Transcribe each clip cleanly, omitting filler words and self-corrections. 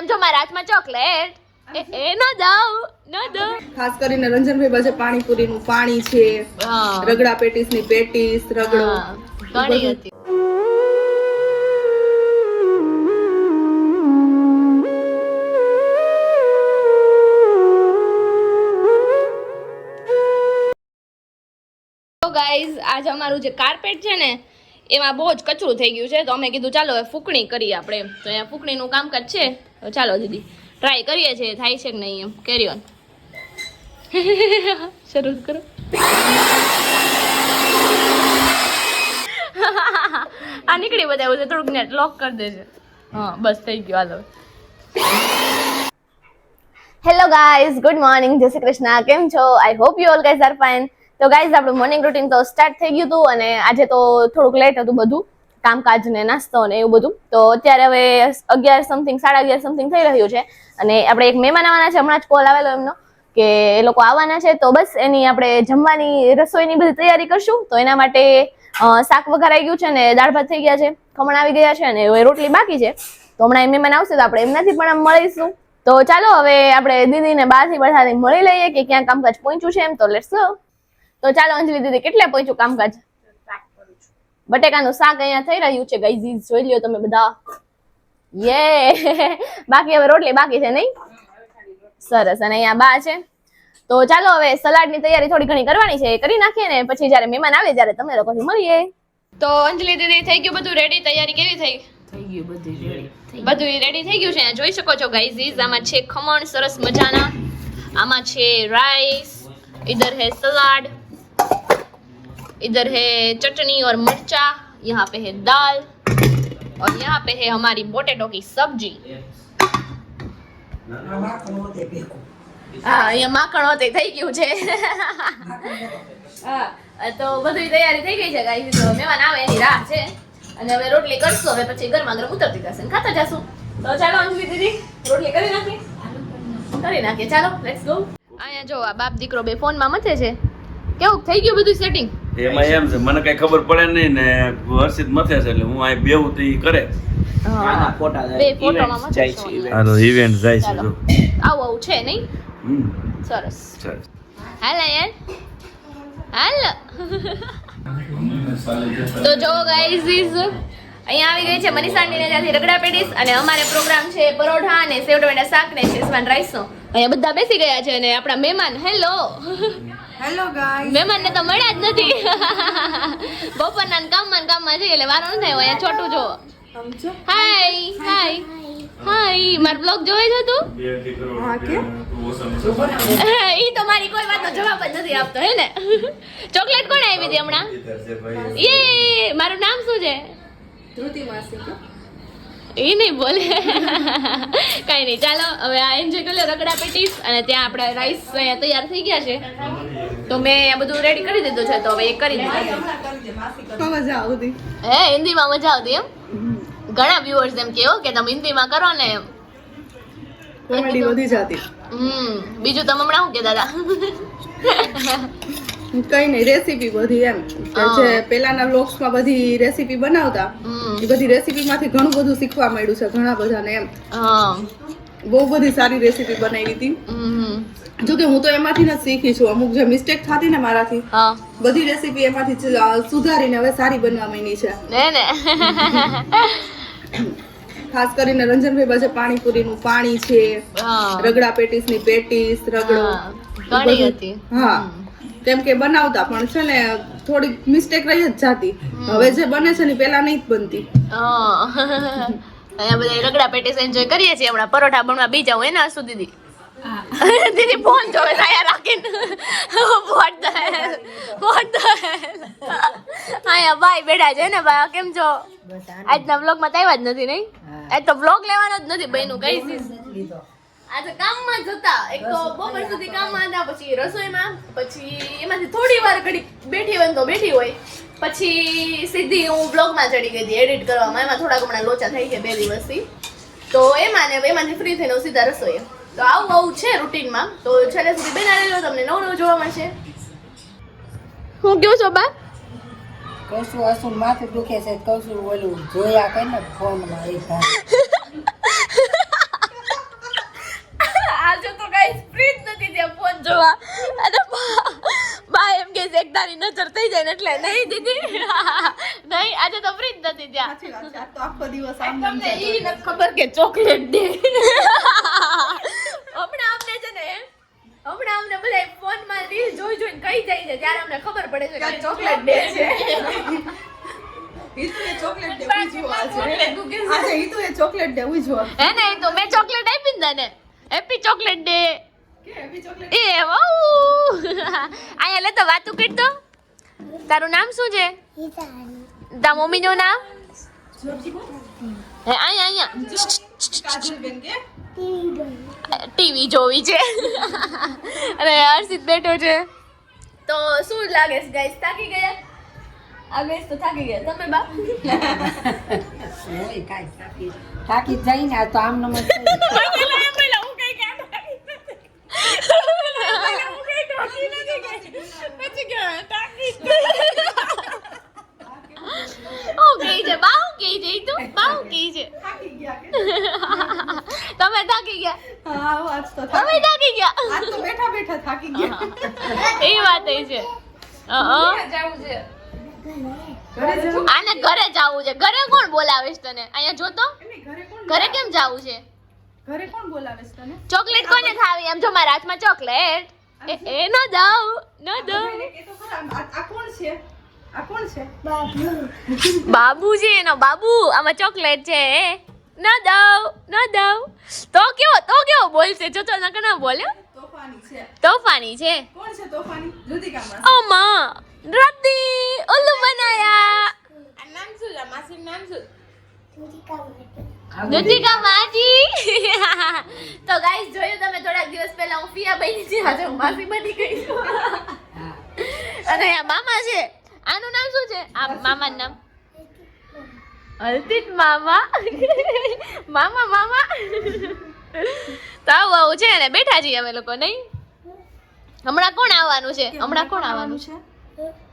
Madam જો મારા હાથમાં ચોકલેટ એ ન દઉં ખાસ કરીને રંજનભાઈ પાસે પાણીપુરીનું પાણી છે, રગડા પેટીસની પેટીસ, રગડો ઘણી હતી. તો ગાઈઝ આજે અમારું જે કાર્પેટ છે ને એમાં બહુ જ કચરું થઈ ગયું છે, તો અમે કીધું ચાલો હવે ફૂકણી કરીએ આપણે. તો અહીંયા ફૂકણીનું કામકાજ છે, તો ચાલો દીદી ટ્રાય કરીએ છીએ થાય છે કે નહીં એમ. કેરી ઓન. શરૂ કરો. આ નીકળી બધા એવું છે, થોડુંક નેટ લોક કરી દેજે. હા બસ થઈ ગયું. હાલો. હેલો ગાઈઝ, ગુડ મોર્નિંગ, જય શ્રી કૃષ્ણ. કેમ છો? I hope you all guys are fine. તો ગાઈઝ આપણું મોર્નિંગ રૂટીન તો સ્ટાર્ટ થઈ ગયું હતું અને આજે તો થોડુંક લેટ હતું બધું કામકાજ ને નાસ્તો ને એવું બધું. તો અત્યારે હવે 11 સમથિંગ 11:30 સમથિંગ થઈ રહ્યું છે અને આપણે એક મહેમાન આવવાના છે. હમણાં જ કોલ આવેલો એમનો કે એ લોકો આવવાના છે, તો બસ એની આપણે જમવાની રસોઈની બધી તૈયારી કરશું. તો એના માટે શાક વઘારાઈ ગયું છે ને દાળ ભાત થઈ ગયા છે, ખમણ આવી ગયા છે અને હવે રોટલી બાકી છે. તો હમણાં એ મહેમાન આવશે તો આપણે એમનાથી પણ આમ મળીશું. તો ચાલો હવે આપણે દીદીને બહારથી બધાથી મળી લઈએ કે ક્યાં કામકાજ પહોંચ્યું છે એમ. તો લેટ્સ ગો. તો ચાલો અંજલિ દીદી, કેટલે પહોંચ્યું કામકાજ? બટેકાનું શાક અહીંયા થઈ રહ્યું છે ગાઈઝ, જોઈ લ્યો તમે બધા. યે બાકી હવે રોટલી બાકી છે નહીં? સરસ. અને અહીંયા બા છે. તો ચાલો હવે સલાડની તૈયારી થોડી ઘણી કરવાની છે, એ કરી નાખીએ ને પછી જ્યારે મહેમાન આવે ત્યારે તમે લોકોથી મળીએ. તો અંજલિ દીદી થઈ ગયું બધું રેડી? તૈયારી કેવી થઈ? બધું રેડી થઈ ગયું છે. અહીંયા જોઈ શકો છો ગાઈઝ, આમાં છે ખમણ સરસ મજાના, આમાં છે રાઈસ, इधर है सलाद, इधर है चटनी और मिर्चा, यहाँ पे है दाल और यहाँ पे है हमारी पोटैटो की सब्जी. હા અહીંયા માખણ હોતે થઈ ગયું છે. હા તો બધી તૈયારી થઈ ગઈ છે ગાઈસ. તો મહેમાન આવે એની રાહ છે અને હવે રોટલી કરશું. હવે પછી ગરમા ગરમ ઉતરતી થશે ને ખાતા જશું. તો ચાલો અંજલિ દીદી રોટલી કરી નાખીએ. ચાલો લેટ્સ ગો. અહીંયા જો આ બાપ દીકરો બે ફોનમાં મથે છે. કેવું થઈ ગયું બધું સેટિંગ? એમાં એમ છે મને કઈ ખબર પડે નહીં ને હર્ષિત મથે છે એટલે હું આ બેવું તો ઈ કરે. હા ફોટા બે ફોટોમાં મથે છે. આનો ઇવેન્ટ જાય છે જો. આવું છે નહીં? સરસ. હાલ યાર હાલ. તો જો ગાઈઝ અહીંયા આવી ગઈ છે મનીષાની ત્યાંથી રગડા પેટીસ અને અમારે પ્રોગ્રામ છે પરોઠા અને સેવ ટમેટા શાક ને શેઝવાન રાઈસ નો. અહીંયા બધા બેસી ગયા છે અને આપણા મહેમાન હેલો ગાઈસ. મહેમાનને તો મળ્યા જ નથી. બપોરના કામમાં છે એટલે વારો ન થાય. અહીંયા છોટું જો. હાય મારો બ્લોગ જોવે છે તું? ઈ તો મારી કોઈ વાતનો જવાબ જ નથી આપતો હે ને. ચોકલેટ કોણ આવી હતી હમણાં? યે મારું નામ શું છે? ધ્રુતિ માસી. એ નહીં બોલે. કઈ નહીં, ચાલો હવે આ એન્જોય કરી લો રગડા પેટીસ. અને ત્યાં આપણા રાઈસ અહીંયા તૈયાર થઈ ગયા છે, તો મેં આ બધું રેડી કરી દીધું છે. તો હવે એ કરી દીધું. મજા આવતી હે હિન્દીમાં મજા આવતી એમ? ઘણા વ્યુઅર્સ એમ કેવો કે તમે હિન્દીમાં કરો ને એમ. કોમેડી વધી જતી. બીજું તમે હમણાં શું કે દાદા? કઈ નહીં, રેસીપી બધી એમ કે જે પેલાના વ્લોગ્સમાં બધી રેસીપી બનાવતા એ બધી રેસીપીમાંથી ઘણું બધું શીખવા મળ્યું છે ઘણા બધાને એમ. બહુ બધી સારી રેસીપી બનાવી હતી. જોકે હું તો એમાંથી જ શીખી છું. અમુક જે મિસ્ટેક થતી ને મારાથી, બધી રેસીપી એમાંથી સુધારીને હવે સારી બનવા માંડી છે. ખાસ કરીને રંજનભાઈ પાસે પાણીપુરીનું પાણી છે, રગડા પેટીસની પેટીસ, રગડો ઘણી હતી. હા કેમ કે બનાવતા પણ છે ને થોડી મિસ્ટેક રહી જ જાતી. હવે જે બને છે ને પેલા નહીં જ બનતી. અહીંયા બધા રગડા પેટીસ એન્જોય કરીએ છીએ. હમણાં પરોઠા બનવા બીજા હોય ને આસુ દીદી. દીદી ફોન જોવે સાયા રાખીને. અહીંયા ભાઈ બેઠા છે ને ભાઈ. કેમ છો? આજના વ્લોગમાં તો આવ્યા જ નથી નહીં? આજ તો વ્લોગ લેવાનો જ નથી બહેનું કઈ. આજે કામમાં જ હતા. એક તો બપોર સુધી કામમાં હતા, પછી રસોઈમાં, પછી એમાંથી થોડી વાર ઘડી બેઠી હોય તો બેઠી હોય, પછી સીધી હું બ્લોગમાં ચડી ગઈ હતી એડિટ કરવામાં. એમાં થોડા ઘણા લોચા થઈ ગયા 2 દિવસથી. તો એમાંથી ફ્રી થઈને સીધા રસોઈ. તો આવું છે રૂટીનમાં. તો છેલ્લે સુધી બેના રહેલો, તમને નવું જોવા મળશે. હું કેવું છો બા? કશું અસુર માથું દુખે છે, કશું ઓલું જોયા કઈ ને ફોનમાં. તારી નજર થઈ જાય ને એટલે નહીં દીદી નહીં આજે તો ફ્રી જ નથી ત્યાં સાચી વાત છે. આ તો આખો દિવસ આમ તમને ઈ નથી ખબર કે ચોકલેટ દે હમણાં અમને છે ને હમણાં અમને બધા ફોનમાં રીલ જોઈ જોઈને કઈ જાય છે ત્યારે અમને ખબર પડે છે કે ચોકલેટ દે છે હિતુએ ચોકલેટ દેવું જો આજે હિતુએ ચોકલેટ દેવું જો હે ને તો મેં ચોકલેટ આપી ને તને હેપી ચોકલેટ ડે કે હેપી ચોકલેટ એ વાઉ આયા લે તો વાતું કરતો તારું નામ શું છે તા મમ્મીનું નામ હે આયા કાજલબેન કે ટીવી જોવી છે અને હર્ષિત બેઠો છે તો શું લાગે છે ગાઈસ થાકી ગયા આ ગાઈસ તો થાકી ગયા તમે બા ઓય કાંઈ થાકી જાય ને આ તો આમ નમ થાકી ગયા કે તમે થાકી ગયા હા આજ તો તમે થાકી ગયા આજ તો બેઠા બેઠા થાકી ગયા એ વાત એ છે ઘરે જવું આને ઘરે જાવું છે ઘરે કોણ બોલાવે છે તને અહીંયા જોતો એની ઘરે કોણ ઘરે કેમ જાવું છે ઘરે કોણ બોલાવે છે તને ચોકલેટ કોને ખાવી એમ જો મારા હાથમાં ચોકલેટ એ ન દઉં ન દઉં એને કે તો ખરા આ કોણ છે આ કોણ છે બાબુ છે એનો બાબુ આમાં ચોકલેટ છે ન દઉં ન દઉં તો કેવો બોલશે જો તો નકર ના બોલ્યો તોફાની છે તોફાની છે કોણ છે તોફાની જુદીકામાં અમા રદ્દી ઉલ્લુ બનાયા જુદીકા માજી તો ગાઈસ જોયું તમે થોડાક દિવસ પહેલા હું ફિયા બની છે આજે હું માસી બની ગઈ છું અને આ મામા છે આનું નામ શું છે આ મામાનું નામ અલ્તિત મામા મામા તો આવું છે ને બેઠા છીએ અમે લોકો નહીં હમણાં કોણ આવવાનું છે હમણાં કોણ આવવાનું છે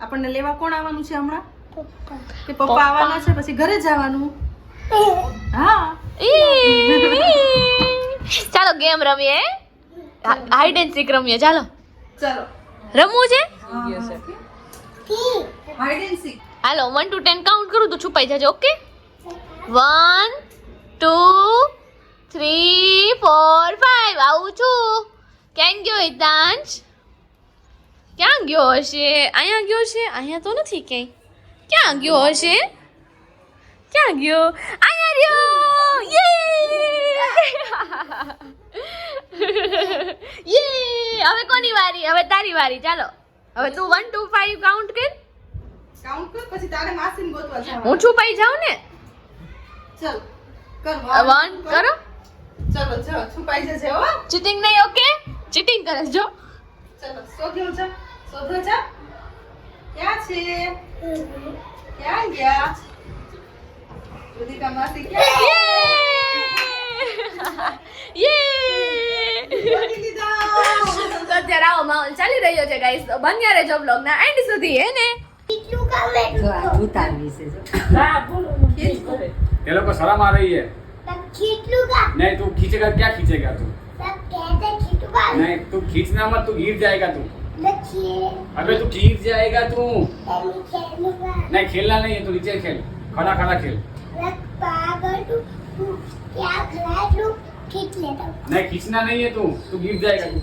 આપણને લેવા કોણ આવવાનું છે હમણાં કે પપ્પા આવવાના છે પછી ઘરે જવાનું હા ચાલો ગેમ રમીએ હાઈડ એન્ડ સીક રમીએ ચાલો ચલો રમવું છે hide and seek hello 1 to 10 count કરું તો છુપાઈ જજો ઓકે 1 2 3 4 5 આવું છું ક્યાં ગયો હિતાંશ ક્યાં ગયો હશે અહીંયા ગયો છે અહીંયા તો નથી ક્યાંય ક્યાં ગયો હશે ક્યાં ગયો અહીંયા રહ્યો યે હવે કોની વારી હવે તારી વારી ચાલો હવે તું 1 to 5 કાઉન્ટ કર કાઉન્ટ કર પછી તારે માસીને ગોતવા જવાનું હું છુપાઈ જાઉં ને ચલ કર 1 કરો ચલો ચલો છુપાઈ જશે હો ચીટિંગ નહીં ઓકે ચીટિંગ કરે છે જો ચલો શોધો જા ક્યાં છે ક્યાં ગયા જુદીકા માસી ક્યાં યે ગોતી લીધા તો અત્યારે આવો માહોલ ચાલી રહ્યો છે ગાઈસ તો બન્યા રહેજો બ્લોગના એન્ડ સુધી હે ને જો આ ઉતારવી છે જો ये लोग को शर्म आ रही है नहीं तू खींचेगा क्या खींचेगा तू नहीं तू खींचना मत तू गिर जाएगा तू अबे तू गिर जाएगा तू नहीं खेलना नहीं है तू नीचे खेल खड़ा खड़ा खेल नहीं खींचना नहीं है तू गिर जाएगा तू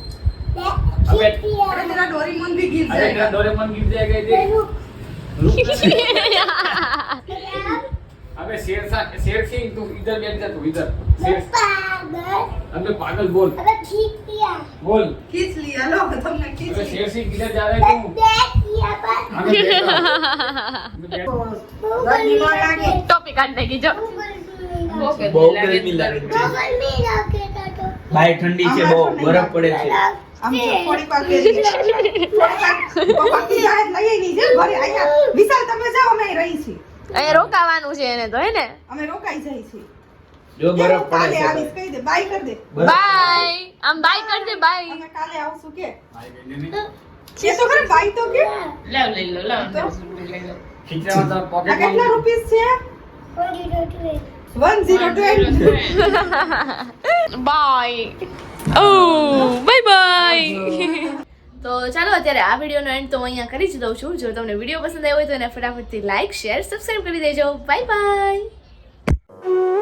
अरे तेरा डोरेमोन भी गिर अरे जाएगा तेरा डोरेमोन गिर जाएगा इधर अबे शेर सिंह तू इधर बैठ जा तू इधर शेर अबे पागल बोल बोल खींच लिया लो तुमने खींच अबे लिया शेर सिंह किधर जा रहे तू अबे बैठ जा। ટોપી કાઢ નાખી જો બહુ ગરમી લાગે છે ભાઈ ઠંડી છે બહુ બરફ પડે છે આમ જો થોડી વાર પપ્પા કી આ લઈ ની જે ઘરે આયા વિશાલ તમે જાઓ અમે અહીં રહી છીએ અહીંયા રોકાવાનું છે એને તો હે ને અમે રોકાઈ જાય છીએ જો બરફ કાલે પડે આવીશ કહી દે બાય કર દે બરફ બાય આમ બાય કર દે બાય અમે કાલે આવશું કે भाई बहने ने એ તો ખરે બાય તો કે खींचा मतलब આ पॉकेट કેટલા રૂપીસ છે 1020 બાય ઓ બાય બાય તો ચાલો અત્યારે આ વિડીયોનો એન્ડ તો હું અહીંયા કરી જ દઉં છું. જો તમને વિડીયો પસંદ આવ્યો હોય તો એને ફટાફટથી લાઈક શેર સબસ્ક્રાઇબ કરી દેજો. Bye bye.